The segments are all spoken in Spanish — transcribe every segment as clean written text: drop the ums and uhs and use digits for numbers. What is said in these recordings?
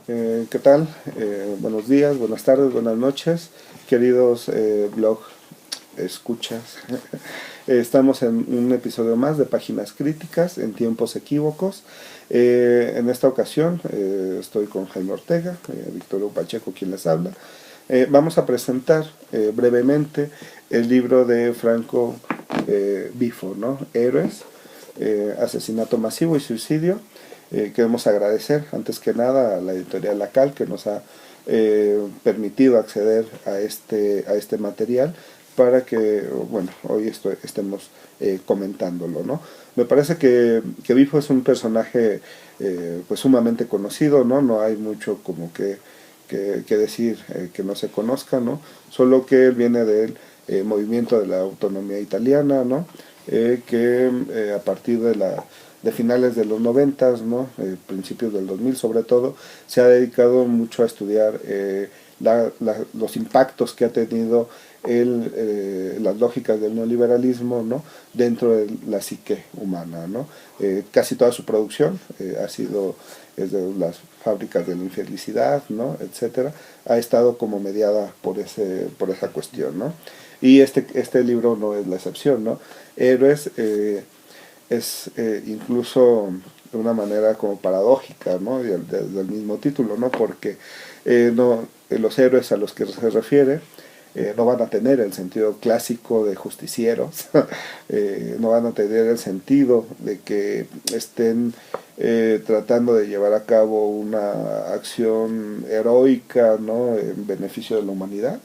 ¿Qué tal? Buenos días, buenas tardes, buenas noches, queridos blog escuchas. Estamos en un episodio más de Páginas Críticas en tiempos equívocos. En esta ocasión estoy con Jaime Ortega, Victorio Pacheco quien les habla. Vamos a presentar brevemente el libro de Franco Bifo, ¿no? Héroes, asesinato masivo y suicidio. Queremos agradecer antes que nada a la editorial Lacal que nos ha permitido acceder a este material para que, bueno, hoy estemos comentándolo, ¿no? Me parece que Bifo es un personaje pues sumamente conocido, ¿no? No hay mucho como que decir que no se conozca, ¿no? Solo que él viene del movimiento de la autonomía italiana, ¿no? Que a partir de finales de los 90, ¿no? Principios del 2000 sobre todo, se ha dedicado mucho a estudiar los impactos que ha tenido las lógicas del neoliberalismo, ¿no? Dentro de la psique humana, ¿no? Casi toda su producción ha sido de las fábricas de la infelicidad, ¿no? Etcétera, ha estado como mediada por esa cuestión, ¿no? Y este libro no es la excepción, ¿no? Héroes es incluso de una manera como paradójica, ¿no? Del mismo título, ¿no? Porque los héroes a los que se refiere no van a tener el sentido clásico de justicieros, no van a tener el sentido de que estén tratando de llevar a cabo una acción heroica, ¿no? En beneficio de la humanidad,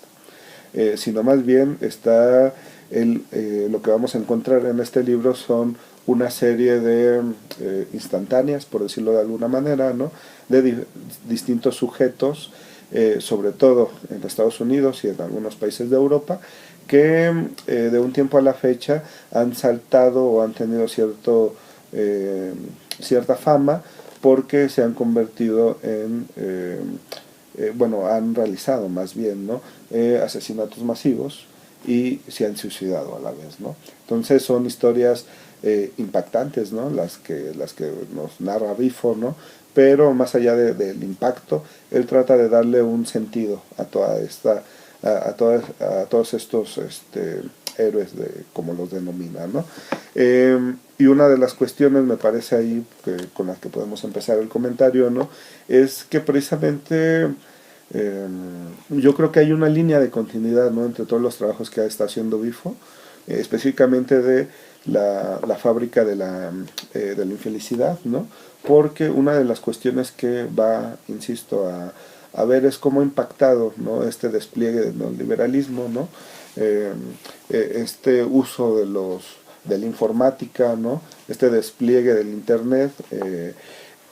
sino más bien está lo que vamos a encontrar en este libro son una serie de instantáneas, por decirlo de alguna manera, ¿no? De distintos sujetos, sobre todo en Estados Unidos y en algunos países de Europa, que de un tiempo a la fecha han saltado o han tenido cierta fama porque se han convertido en bueno, han realizado más bien, ¿no? Asesinatos masivos y se han suicidado a la vez, ¿no? Entonces son historias impactantes, ¿no? Las que nos narra Bifo, ¿no? Pero más allá del impacto, él trata de darle un sentido a todos estos héroes, como los denomina, ¿no? Y una de las cuestiones, me parece ahí, con las que podemos empezar el comentario, ¿no? Es que precisamente yo creo que hay una línea de continuidad, ¿no? Entre todos los trabajos que está haciendo Bifo, específicamente de la fábrica de la infelicidad, ¿no? Porque una de las cuestiones que va, insisto, a ver es cómo ha impactado, ¿no? Este despliegue del neoliberalismo, ¿no? Este uso de la informática, ¿no? Este despliegue del internet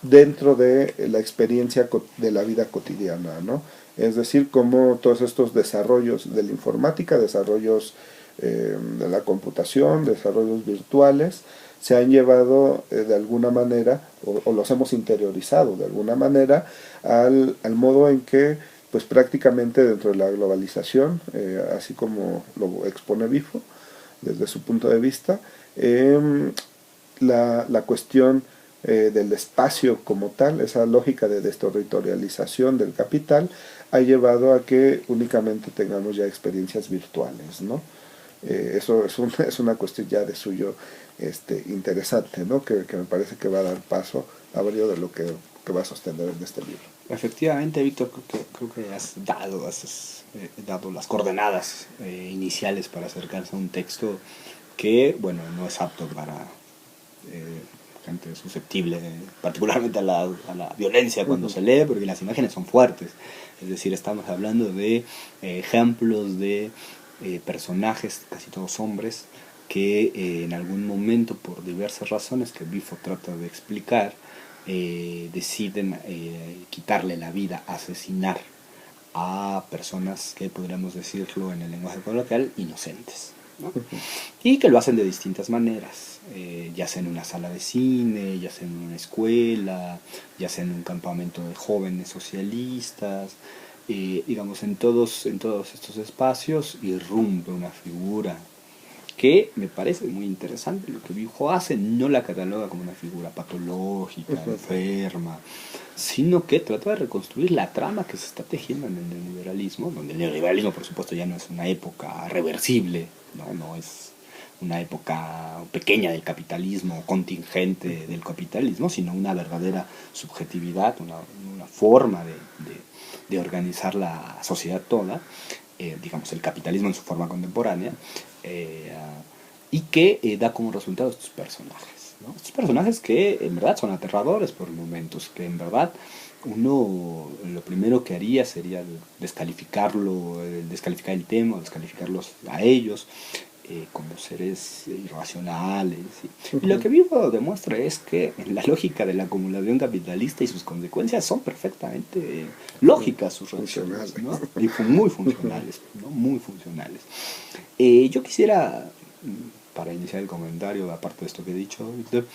dentro de la experiencia de la vida cotidiana, ¿no? Es decir, cómo todos estos desarrollos de la informática, desarrollos de la computación, desarrollos virtuales, se han llevado de alguna manera, o los hemos interiorizado de alguna manera, al modo en que pues prácticamente dentro de la globalización, así como lo expone Bifo, desde su punto de vista, la cuestión del espacio como tal, esa lógica de desterritorialización del capital, ha llevado a que únicamente tengamos ya experiencias virtuales, ¿no? Eso es una cuestión ya de suyo interesante, ¿no? Que me parece que va a dar paso a varios de lo que va a sostener en este libro. Efectivamente, Víctor, creo que has dado las coordenadas iniciales para acercarse a un texto que, bueno, no es apto para gente susceptible, particularmente a la violencia cuando se lee, porque las imágenes son fuertes. Es decir, estamos hablando de ejemplos de personajes, casi todos hombres, que en algún momento, por diversas razones que Bifo trata de explicar, deciden quitarle la vida, asesinar a personas que podríamos decirlo en el lenguaje coloquial, inocentes, ¿no? Y que lo hacen de distintas maneras, ya sea en una sala de cine, ya sea en una escuela, ya sea en un campamento de jóvenes socialistas, digamos, en todos estos espacios irrumpe una figura que me parece muy interesante lo que Viejo hace. No la cataloga como una figura patológica, enferma, sino que trata de reconstruir la trama que se está tejiendo en el neoliberalismo, donde el neoliberalismo, por supuesto, ya no es una época reversible, no es una época pequeña del capitalismo, contingente del capitalismo, sino una verdadera subjetividad, una forma de organizar la sociedad toda, digamos, el capitalismo en su forma contemporánea, y que da como resultado estos personajes, ¿no? Estos personajes que en verdad son aterradores por momentos, que en verdad uno lo primero que haría sería descalificar el tema, descalificarlos a ellos como seres irracionales. Y lo que Vivo demuestra es que la lógica de la acumulación capitalista y sus consecuencias son perfectamente lógicas, sus reacciones, ¿no? Y muy funcionales, ¿no? Muy funcionales. Yo quisiera, para iniciar el comentario, aparte de esto que he dicho, Víctor,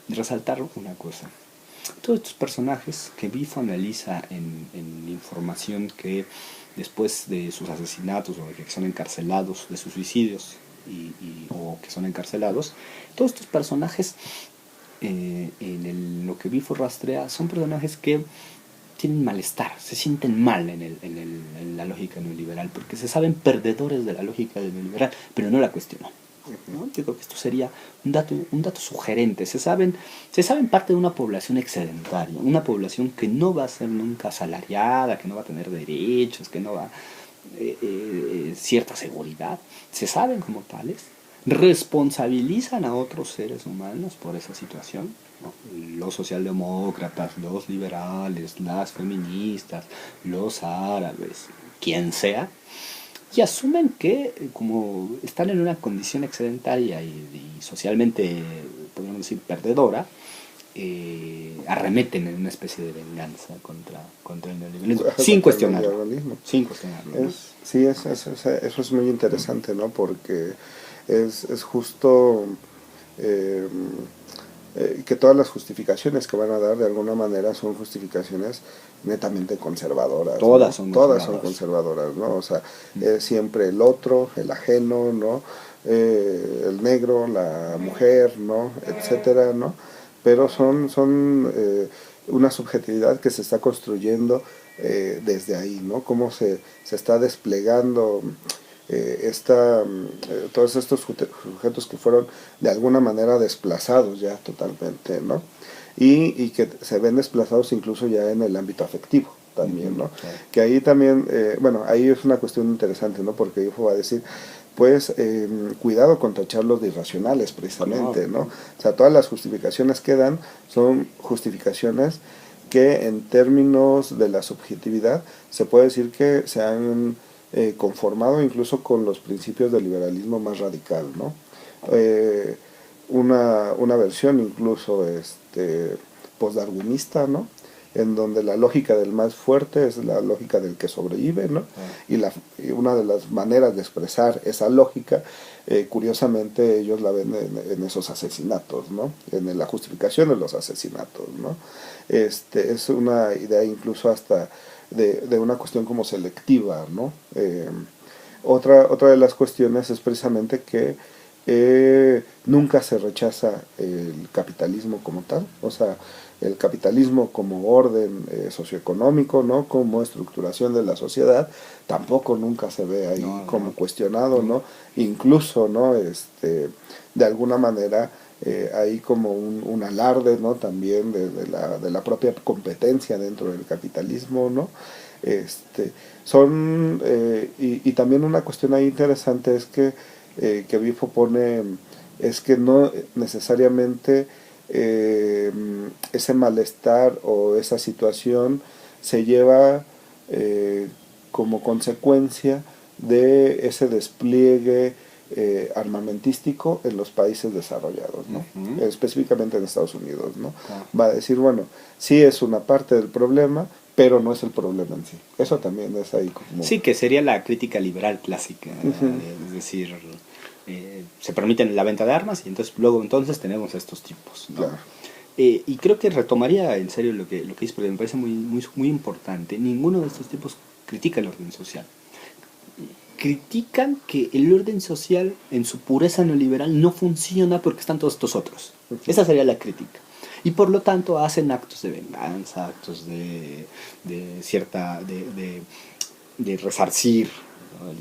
resaltar una cosa. Todos estos personajes que Bifo analiza en información que después de sus asesinatos o de que son encarcelados, de sus suicidios o que son encarcelados, todos estos personajes lo que Bifo rastrea son personajes que tienen malestar, se sienten mal en la lógica neoliberal, porque se saben perdedores de la lógica neoliberal, pero no la cuestionan, ¿no? Yo creo que esto sería un dato sugerente. Se saben parte de una población excedentaria, una población que no va a ser nunca asalariada, que no va a tener derechos, que no va cierta seguridad. Se saben como tales, responsabilizan a otros seres humanos por esa situación, ¿no? Los socialdemócratas, los liberales, las feministas, los árabes, quien sea, y asumen que como están en una condición excedentaria y socialmente, podríamos decir, perdedora, arremeten en una especie de venganza contra el neoliberalismo, sin cuestionarlo. Sin cuestionarlo, ¿no? Sí, eso es muy interesante, ¿no? Porque es justo que todas las justificaciones que van a dar de alguna manera son justificaciones netamente conservadoras. Todas, ¿no? son son conservadoras, ¿no? O sea, siempre el otro, el ajeno, ¿no? El negro, la mujer, ¿no? Etcétera, ¿no? Pero son una subjetividad que se está construyendo desde ahí, ¿no? Cómo se está desplegando todos estos sujetos que fueron de alguna manera desplazados ya totalmente, ¿no? Y que se ven desplazados incluso ya en el ámbito afectivo también, ¿no? Claro. Que ahí también, bueno, ahí es una cuestión interesante, ¿no? Porque Ifo va a decir, pues, cuidado con tacharlos de irracionales, precisamente, ¿no? O sea, todas las justificaciones que dan son justificaciones que en términos de la subjetividad se puede decir que se han conformado incluso con los principios del liberalismo más radical, ¿no? Una versión incluso posdarwinista, ¿no? En donde la lógica del más fuerte es la lógica del que sobrevive, ¿no? Y una de las maneras de expresar esa lógica, curiosamente ellos la ven en esos asesinatos, ¿no? En la justificación de los asesinatos, ¿no? Es una idea incluso hasta de una cuestión como selectiva, ¿no? Otra de las cuestiones es precisamente que nunca se rechaza el capitalismo como tal, o sea, el capitalismo como orden socioeconómico, ¿no? Como estructuración de la sociedad, tampoco nunca se ve ahí como cuestionado, ¿no? Incluso, ¿no? De alguna manera hay como un alarde, ¿no? También de la propia competencia dentro del capitalismo, ¿no? Y también una cuestión ahí interesante es que Bifo pone, es que no necesariamente ese malestar o esa situación se lleva como consecuencia de ese despliegue armamentístico en los países desarrollados, ¿no? Específicamente en Estados Unidos, ¿no? Va a decir, bueno, sí es una parte del problema, pero no es el problema en sí. Eso también es ahí como... Sí, que sería la crítica liberal clásica, es decir, se permiten la venta de armas y entonces tenemos estos tipos, ¿no? Claro. Y creo que retomaría en serio lo que dice, porque me parece muy importante. Ninguno de estos tipos critica el orden social. critican que el orden social en su pureza neoliberal no funciona porque están todos estos otros. Esa sería la crítica. Y por lo tanto hacen actos de venganza, actos de cierta... de resarcir, ¿no? El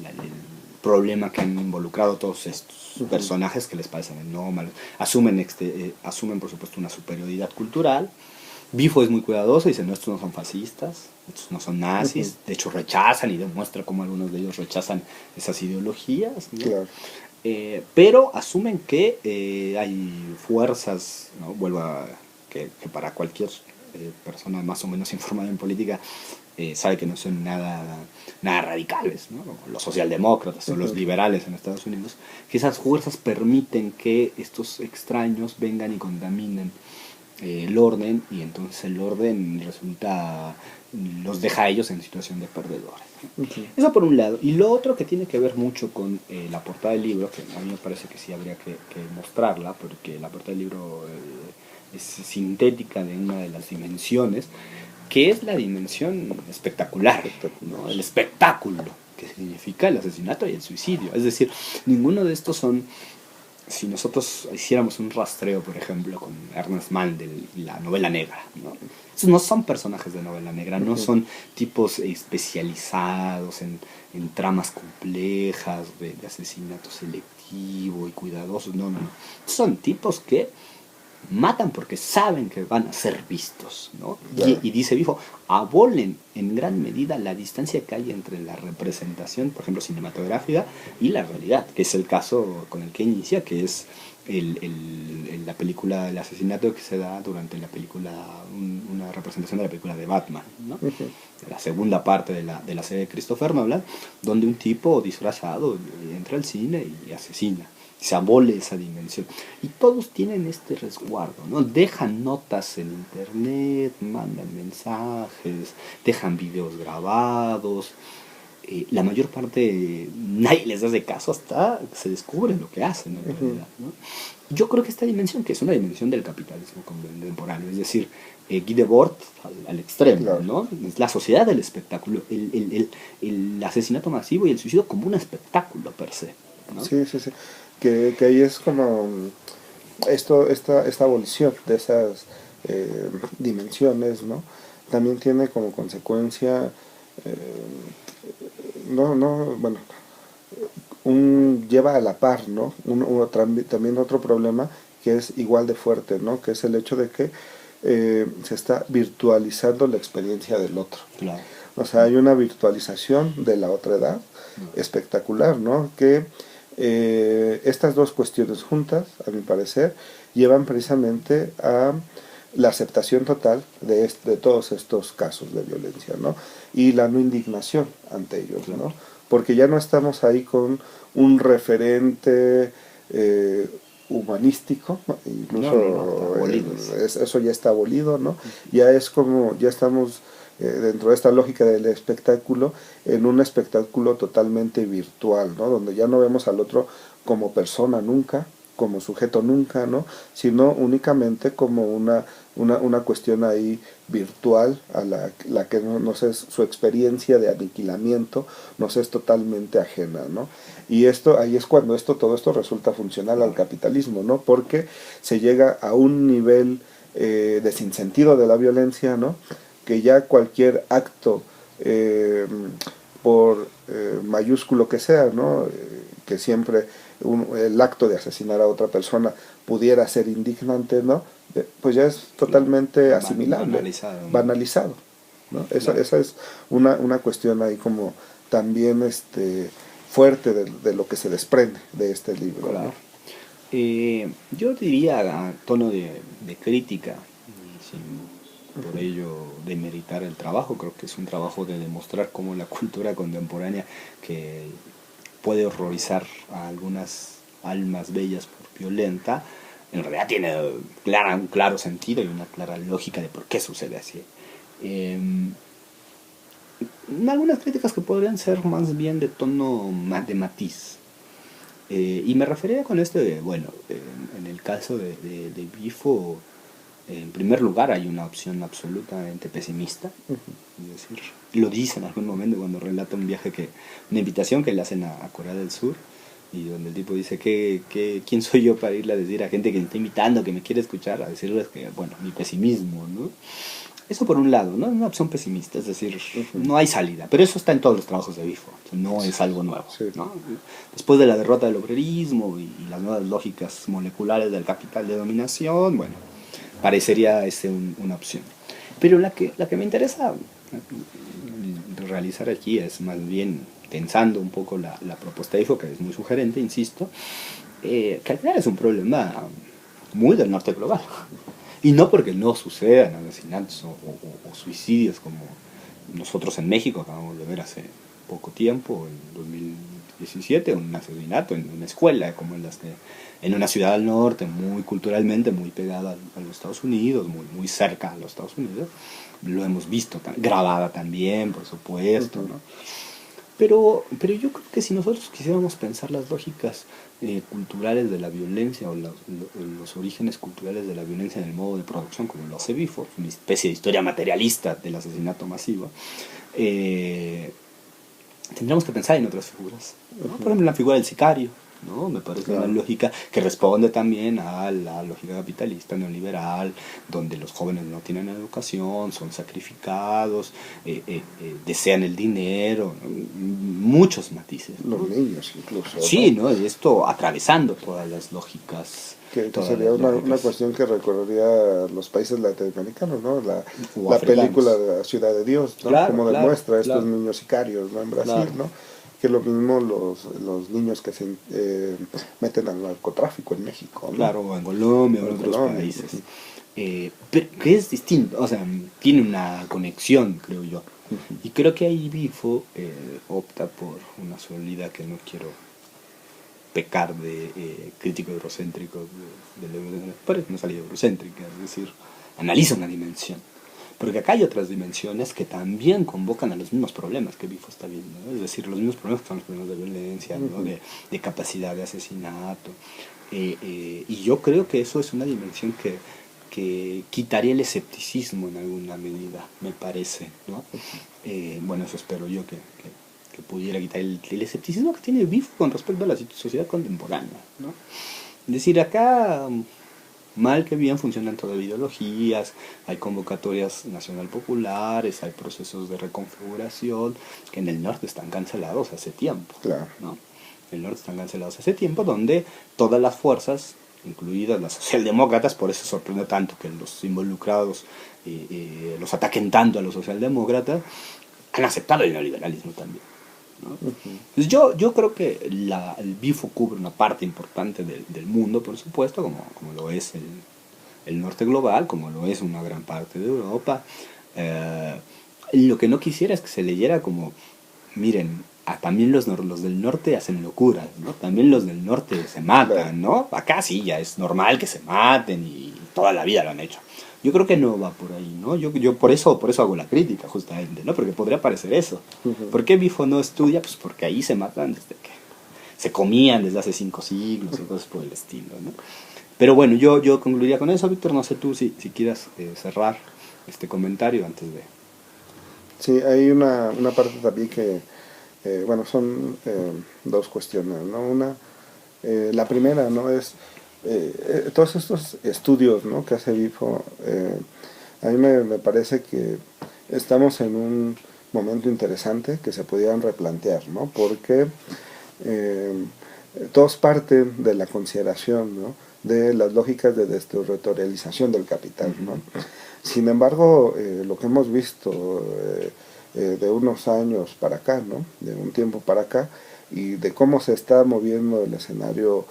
problema que han involucrado todos estos personajes que les parecen anómalos. Asumen por supuesto una superioridad cultural. Bifo es muy cuidadoso, dice, no, estos no son fascistas, estos no son nazis, de hecho rechazan y demuestra cómo algunos de ellos rechazan esas ideologías, ¿no? Claro. Pero asumen que hay fuerzas, ¿no? Que para cualquier persona más o menos informada en política sabe que no son nada radicales, ¿no? Los socialdemócratas o los liberales en Estados Unidos, que esas fuerzas permiten que estos extraños vengan y contaminen el orden, y entonces el orden los deja a ellos en situación de perdedores. Eso por un lado. Y lo otro que tiene que ver mucho con la portada del libro, que a mí me parece que sí habría que mostrarla, porque la portada del libro es sintética de una de las dimensiones, que es la dimensión espectacular, ¿no? El espectáculo, que significa el asesinato y el suicidio. Es decir, ninguno de estos son... Si nosotros hiciéramos un rastreo, por ejemplo, con Ernest Mann de la novela negra, ¿no? Esos no son personajes de novela negra, no son tipos especializados en tramas complejas de asesinato selectivo y cuidadosos, no. Son tipos que matan porque saben que van a ser vistos, ¿no? Claro. Y dice Bifo, abolen en gran medida la distancia que hay entre la representación, por ejemplo, cinematográfica y la realidad, que es el caso con el que inicia, que es la película, el asesinato que se da durante la película, una representación de la película de Batman, ¿no? La segunda parte de la serie de Christopher Nolan, donde un tipo disfrazado entra al cine y asesina. Se abole esa dimensión. Y todos tienen este resguardo, ¿no? Dejan notas en internet, mandan mensajes, dejan videos grabados. La mayor parte nadie les hace caso hasta se descubre lo que hacen en realidad, ¿no? Yo creo que esta dimensión, que es una dimensión del capitalismo contemporáneo, es decir, Guy Debord al extremo, Claro. ¿no? Es la sociedad del espectáculo, el asesinato masivo y el suicidio como un espectáculo per se, ¿no? Sí. Que ahí es como esta abolición de esas dimensiones, ¿no? También tiene como consecuencia, bueno, lleva a la par, ¿no? También otro problema que es igual de fuerte, ¿no? Que es el hecho de que se está virtualizando la experiencia del otro. Claro. O sea, hay una virtualización de la otra edad espectacular, ¿no? Que estas dos cuestiones juntas, a mi parecer, llevan precisamente a la aceptación total de todos estos casos de violencia, ¿no? Y la no indignación ante ellos, ¿no? Porque ya no estamos ahí con un referente humanístico, incluso eso ya está abolido, ¿no? Ya es como, ya estamos dentro de esta lógica del espectáculo, en un espectáculo totalmente virtual, ¿no? Donde ya no vemos al otro como persona nunca, como sujeto nunca, ¿no? Sino únicamente como una cuestión ahí virtual a la que nos es su experiencia de aniquilamiento, nos es totalmente ajena, ¿no? Y ahí es cuando todo esto resulta funcional al capitalismo, ¿no? Porque se llega a un nivel de sinsentido de la violencia, ¿no? Que ya cualquier acto, por mayúsculo que sea, ¿no? Que siempre el acto de asesinar a otra persona pudiera ser indignante, ¿no? Pues ya es totalmente asimilable, banalizado, ¿no? Esa es una cuestión ahí como también fuerte de lo que se desprende de este libro. Claro. ¿No? Yo diría a tono de crítica, sin por ello demeritar el trabajo. Creo que es un trabajo de demostrar cómo la cultura contemporánea, que puede horrorizar a algunas almas bellas por violenta, en realidad tiene un claro sentido y una clara lógica de por qué sucede así. Algunas críticas que podrían ser más bien de tono de matiz. Y me refería con esto de, bueno, en el caso de Bifo, En primer lugar, hay una opción absolutamente pesimista, es decir, lo dice en algún momento cuando relata un viaje una invitación que le hacen a Corea del Sur, y donde el tipo dice quién soy yo para irle a decir a gente que me está invitando, que me quiere escuchar, a decirles que, bueno, mi pesimismo, ¿no? Eso por un lado, ¿no? Una opción pesimista, es decir, no hay salida. Pero eso está en todos los trabajos de Bifo, no es algo nuevo, Sí. ¿no? Después de la derrota del obrerismo y las nuevas lógicas moleculares del capital de dominación, bueno, parecería una opción. Pero la que me interesa realizar aquí es más bien tensando un poco la propuesta de Bifo, que es muy sugerente, insisto, que al final es un problema muy del norte global. Y no porque no sucedan asesinatos o suicidios como nosotros en México acabamos de ver hace poco tiempo, en 2017, un asesinato en una escuela, como en una ciudad del norte, muy culturalmente, muy pegada a los Estados Unidos, muy cerca a los Estados Unidos. Lo hemos visto, grabada también, por supuesto, ¿no? Pero yo creo que si nosotros quisiéramos pensar las lógicas culturales de la violencia o los orígenes culturales de la violencia en el modo de producción, como lo hace Bifo, una especie de historia materialista del asesinato masivo, tendríamos que pensar en otras figuras, ¿no? Por ejemplo, la figura del sicario, ¿no? Me parece una lógica que responde también a la lógica capitalista neoliberal, donde los jóvenes no tienen educación, son sacrificados, desean el dinero, ¿no? Muchos matices, ¿no? Los niños incluso. Sí, ¿no? Y esto atravesando todas las lógicas. Que sería una cuestión que recorrería los países latinoamericanos, ¿no? La película de la Ciudad de Dios, ¿no? Claro, como claro, demuestra estos claro. niños sicarios, ¿no? En Brasil, Claro. ¿no? Que lo mismo los niños que se meten al narcotráfico en México, ¿no? Claro, o en Colombia o en otros países. Pero que es distinto, o sea, tiene una conexión, creo yo. Y creo que ahí Bifo opta por una salida que no quiero pecar de crítico eurocéntrico, pero no salida eurocéntrica, es decir, analiza una dimensión. Porque acá hay otras dimensiones que también convocan a los mismos problemas que Bifo está viendo, ¿no? Es decir, los mismos problemas que son los problemas de violencia, ¿no? de capacidad de asesinato. Y yo creo que eso es una dimensión que quitaría el escepticismo en alguna medida, me parece, ¿no? Bueno, eso espero yo que pudiera quitar el escepticismo que tiene Bifo con respecto a la sociedad contemporánea, ¿no? Es decir, acá mal que bien funcionan todas las ideologías, hay convocatorias nacional populares, hay procesos de reconfiguración que en el norte están cancelados hace tiempo, Claro. ¿no? En el norte están cancelados hace tiempo, donde todas las fuerzas, incluidas las socialdemócratas, por eso sorprende tanto que los involucrados los ataquen tanto a los socialdemócratas, han aceptado el neoliberalismo también, ¿no? Entonces yo creo que el Bifo cubre una parte importante del mundo, por supuesto, como lo es el norte global, como lo es una gran parte de Europa. Lo que no quisiera es que se leyera como, miren, también los del norte hacen locuras, ¿no? También los del norte se matan, ¿no? Acá sí ya es normal que se maten y toda la vida lo han hecho. Yo creo que no va por ahí, ¿no? Yo por eso hago la crítica, justamente, ¿no? Porque podría parecer eso. ¿Por qué Bifo no estudia? Pues porque ahí se matan desde que se comían desde hace 5 siglos y cosas por el estilo, ¿no? Pero bueno, yo concluiría con eso, Víctor. No sé tú si quieras cerrar este comentario antes de... Sí, hay una parte también que, bueno, son dos cuestiones, ¿no? La primera, ¿no? Es todos estos estudios, ¿no? que hace Bifo, a mí me parece que estamos en un momento interesante que se podían replantear, ¿no? Porque todos parten de la consideración, ¿no? de las lógicas de desterritorialización del capital, ¿no? Sin embargo, lo que hemos visto de unos años para acá, ¿no? de un tiempo para acá, y de cómo se está moviendo el escenario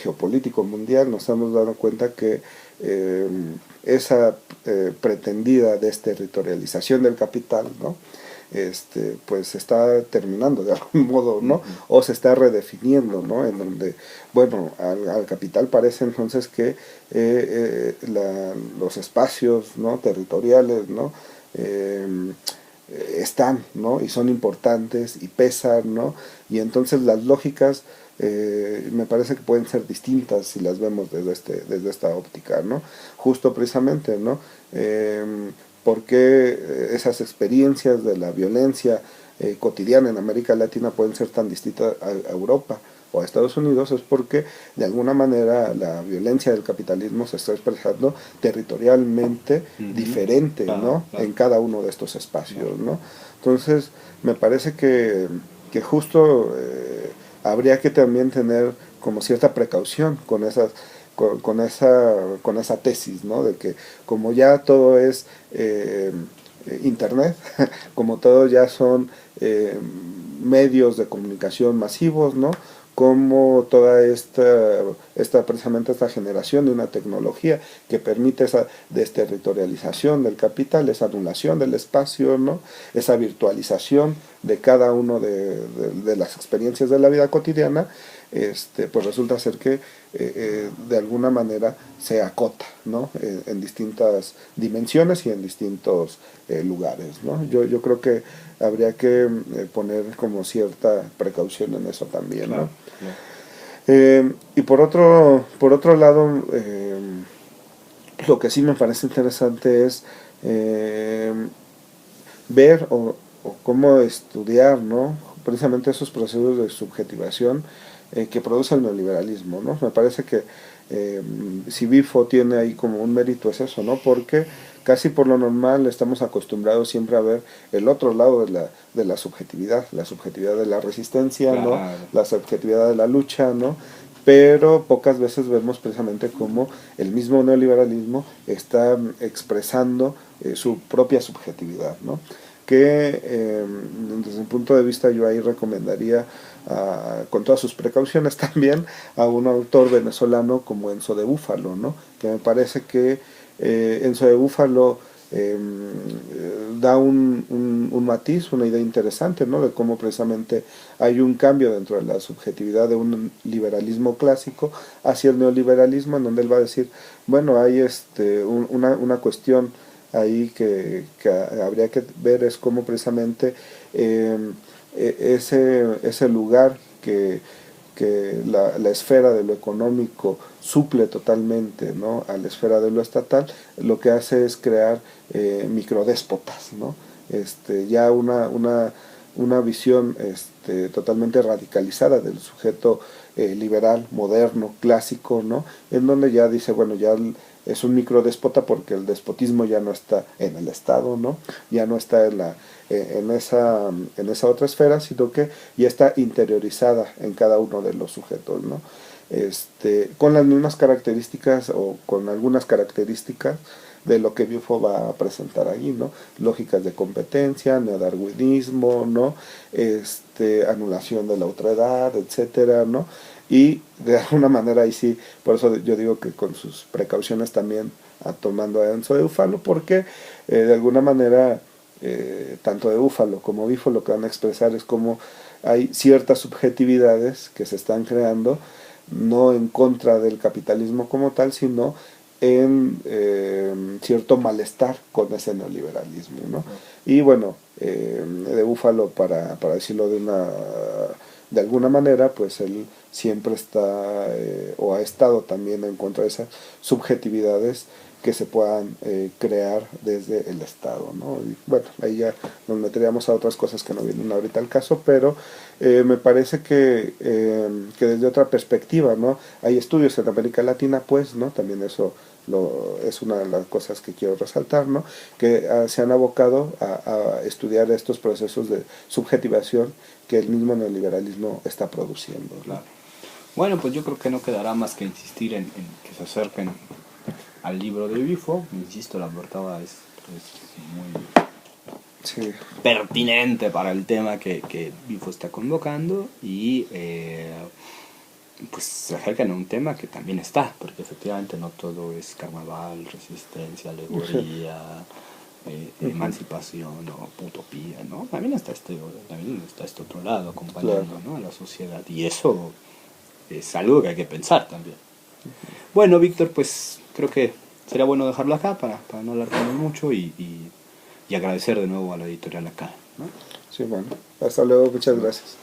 geopolítico mundial, nos estamos dando cuenta que esa pretendida desterritorialización del capital, ¿no? pues se está terminando de algún modo, ¿no? O se está redefiniendo, ¿no? En donde, bueno, al capital parece entonces que los espacios, ¿no? territoriales, ¿no? Están, ¿no? y son importantes y pesan, ¿no? y entonces las lógicas me parece que pueden ser distintas si las vemos desde esta óptica, ¿no? Justo precisamente, ¿no? ¿Por qué esas experiencias de la violencia cotidiana en América Latina pueden ser tan distintas a Europa o a Estados Unidos? Es porque de alguna manera la violencia del capitalismo se está expresando territorialmente diferente, claro, ¿no? claro. En cada uno de estos espacios, ¿no? Entonces, me parece que justo habría que también tener como cierta precaución con esa tesis, ¿no? De que como ya todo es internet, como todo ya son medios de comunicación masivos, ¿no? Como toda precisamente esta generación de una tecnología que permite esa desterritorialización del capital, esa anulación del espacio, ¿no? Esa virtualización de cada uno de las experiencias de la vida cotidiana, pues resulta ser que de alguna manera se acota, ¿no? En distintas dimensiones y en distintos lugares, ¿no? Yo creo que habría que poner como cierta precaución en eso también, Claro, ¿no? claro. Y por otro lado, lo que sí me parece interesante es ver o cómo estudiar, ¿no? Precisamente esos procesos de subjetivación que produce el neoliberalismo, ¿no? Me parece que si Bifo tiene ahí como un mérito es eso, ¿no? Porque casi por lo normal estamos acostumbrados siempre a ver el otro lado de la subjetividad de la resistencia, Claro. ¿no? La subjetividad de la lucha, ¿no? Pero pocas veces vemos precisamente cómo el mismo neoliberalismo está expresando su propia subjetividad, ¿no? Que desde mi punto de vista yo ahí recomendaría con todas sus precauciones también a un autor venezolano como Enzo de Búfalo, ¿no? Que me parece que Enzo de Búfalo da un matiz, una idea interesante, ¿no? De cómo precisamente hay un cambio dentro de la subjetividad de un liberalismo clásico hacia el neoliberalismo, en donde él va a decir, bueno, hay una cuestión ahí que habría que ver es cómo precisamente ese lugar que la esfera de lo económico suple totalmente, ¿no? A la esfera de lo estatal, lo que hace es crear microdéspotas, ¿no? Ya una visión totalmente radicalizada del sujeto liberal, moderno, clásico, ¿no? En donde ya dice, bueno, ya es un microdéspota porque el despotismo ya no está en el Estado, ¿no? Ya no está en esa otra esfera, sino que ya está interiorizada en cada uno de los sujetos, ¿no? Con las mismas características o con algunas características de lo que Bifo va a presentar allí, ¿no? Lógicas de competencia, neodarwinismo, ¿no? Anulación de la otredad, etcétera, ¿no? Y de alguna manera ahí sí, por eso yo digo que con sus precauciones también tomando a Enzo de Búfalo, porque de alguna manera tanto de Búfalo como Bifo lo que van a expresar es como hay ciertas subjetividades que se están creando, no en contra del capitalismo como tal, sino en cierto malestar con ese neoliberalismo, ¿no? Y bueno, de Búfalo, para decirlo de alguna manera, pues él siempre está o ha estado también en contra de esas subjetividades que se puedan crear desde el Estado, ¿no? Y bueno, ahí ya nos meteríamos a otras cosas que no vienen ahorita al caso, pero me parece que desde otra perspectiva, ¿no? Hay estudios en América Latina, pues, ¿no? También eso es una de las cosas que quiero resaltar, ¿no? Que se han abocado a estudiar estos procesos de subjetivación que el mismo neoliberalismo está produciendo, ¿no? Claro. Bueno, pues yo creo que no quedará más que insistir en que se acerquen al libro de Bifo. Insisto, la portada es muy Sí. pertinente para el tema que Bifo está convocando y pues se acercan a un tema que también está, porque efectivamente no todo es carnaval, resistencia, alegoría, emancipación o utopía, ¿no? También está este otro lado acompañando, Claro. ¿no? A la sociedad, y eso es algo que hay que pensar también. Bueno, Víctor, pues creo que sería bueno dejarlo acá para no alargarnos mucho y agradecer de nuevo a la editorial acá, ¿no? Sí, bueno. Hasta luego, muchas gracias.